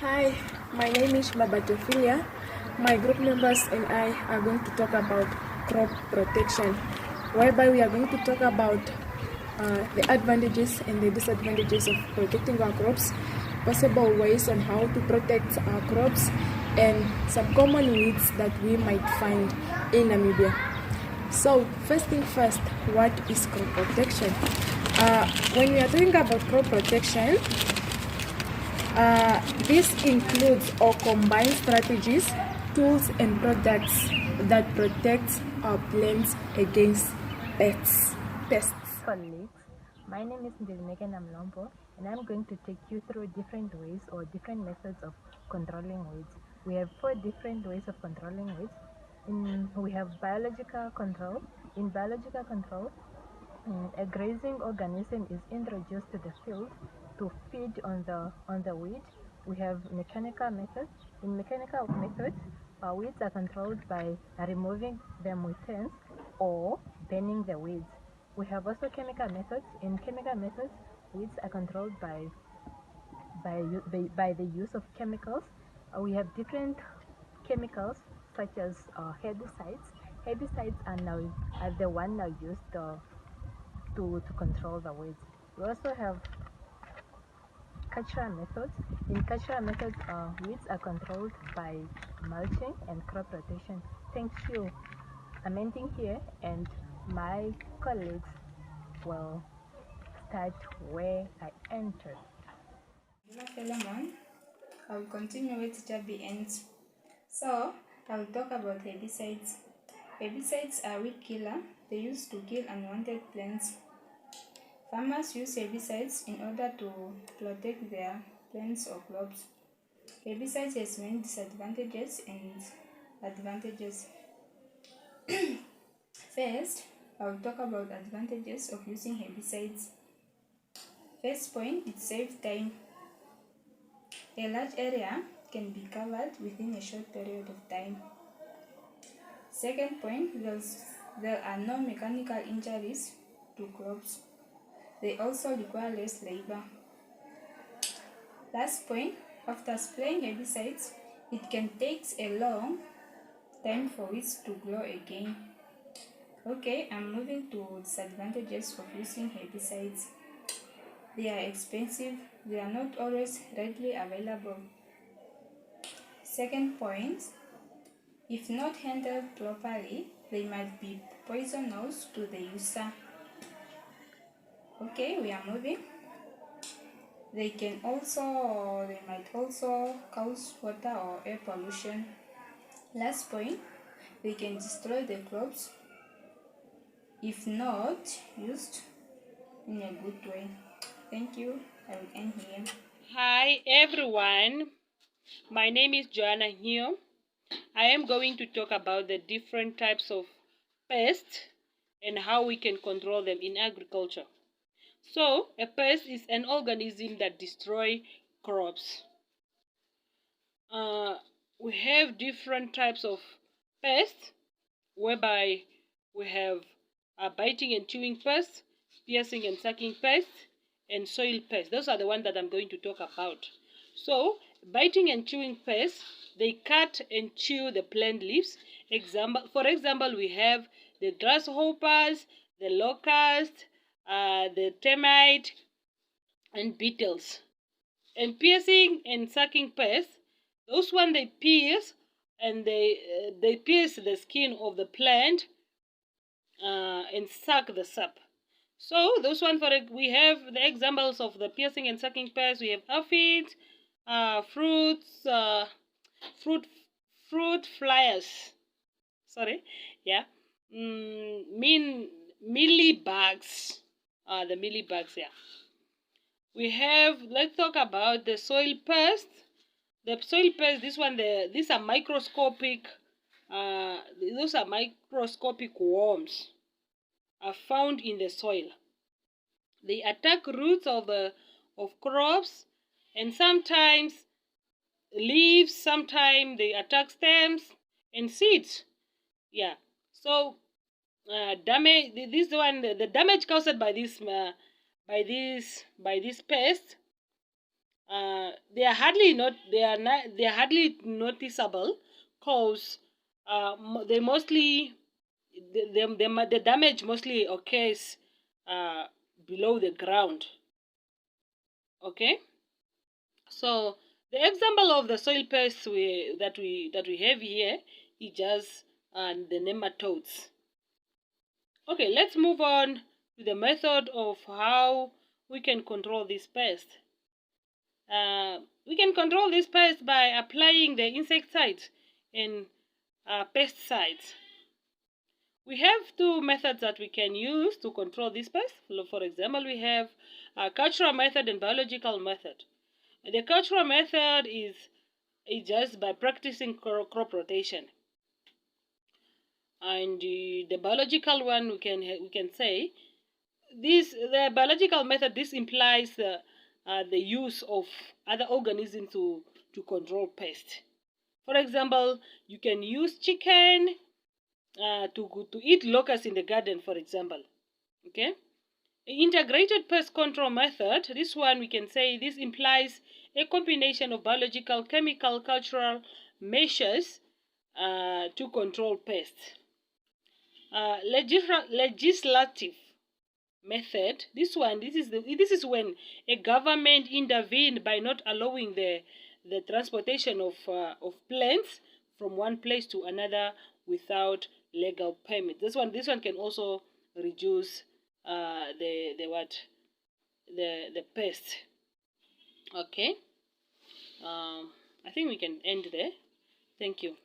Hi, my name is Babatophilia. My group members and I are going to talk about crop protection, whereby we are going to talk about the advantages and the disadvantages of protecting our crops, possible ways on how to protect our crops, and some common weeds that we might find in Namibia. So, first thing first, what is crop protection? When we are talking about crop protection, this includes or combines strategies, tools, and products that protect our plants against pests. Colleagues, my name is Ndilmeke Namlombo, and I'm going to take you through different ways or different methods of controlling weeds. We have 4 different ways of controlling weeds. We have biological control. In biological control, a grazing organism is introduced to the field to feed on the weed. We have mechanical methods. In mechanical methods, weeds are controlled by removing them with hands or burning the weeds. We have also chemical methods. In chemical methods, weeds are controlled by the use of chemicals. We have different chemicals such as herbicides. Herbicides are the one now used to control the weeds. We also have cultural methods. In cultural methods, weeds are controlled by mulching and crop rotation. Thank you. I'm ending here, and my colleagues will start where I entered. Hello Philemon, I will continue with Jabi ends. So, I will talk about herbicides. Herbicides are weed killer. They used to kill unwanted plants. Farmers use herbicides in order to protect their plants or crops. Herbicides has many disadvantages and advantages. First, I will talk about advantages of using herbicides. First point, it saves time. A large area can be covered within a short period of time. Second point, there are no mechanical injuries to crops. They also require less labor. Last point, after spraying herbicides, it can take a long time for it to grow again. Okay, I'm moving to disadvantages of using herbicides. They are expensive. They are not always readily available. Second point, if not handled properly, they might be poisonous to the user. Okay, we are moving. They might also cause water or air pollution. Last point, they can destroy the crops if not used in a good way. Thank you. I will end here. Hi everyone, my name is Joanna here. I am going to talk about the different types of pests and how we can control them in agriculture. So, a pest is an organism that destroys crops. We have different types of pests, whereby we have biting and chewing pests, piercing and sucking pests, and soil pests. Those are the ones that I'm going to talk about. So, biting and chewing pests, they cut and chew the plant leaves. For example, we have the grasshoppers, the locusts, the termite, and beetles. And piercing and sucking pests, those one they pierce and they pierce the skin of the plant and suck the sap. So those one we have the examples of the piercing and sucking pests. We have aphids, fruits, fruit flyers. Sorry, yeah, mealybugs. The mealybugs, yeah. We have, let's talk about the soil pests. The soil pests, these are microscopic, those are microscopic worms are found in the soil. They attack roots of crops and sometimes leaves, sometimes they attack stems and seeds. Yeah. So damage this one the damage caused by this pest they are hardly noticeable, because they mostly the damage mostly occurs below the ground. Okay, so the example of the soil pests that we have here is just the nematodes. Okay, let's move on to the method of how we can control this pest. We can control this pest by applying the insecticides and pesticides. We have two methods that we can use to control this pest. For example, we have a cultural method and biological method. The cultural method is just by practicing crop rotation, and the biological one, we can say the biological method. This implies the use of other organisms to control pests. For example, you can use chicken to eat locusts in the garden, for example. Okay, integrated pest control method. This one, we can say this implies a combination of biological, chemical, cultural measures to control pests. Legislative method. This is when a government intervened by not allowing the transportation of plants from one place to another without legal permit. This one can also reduce the pest. Okay, I think we can end there. Thank you.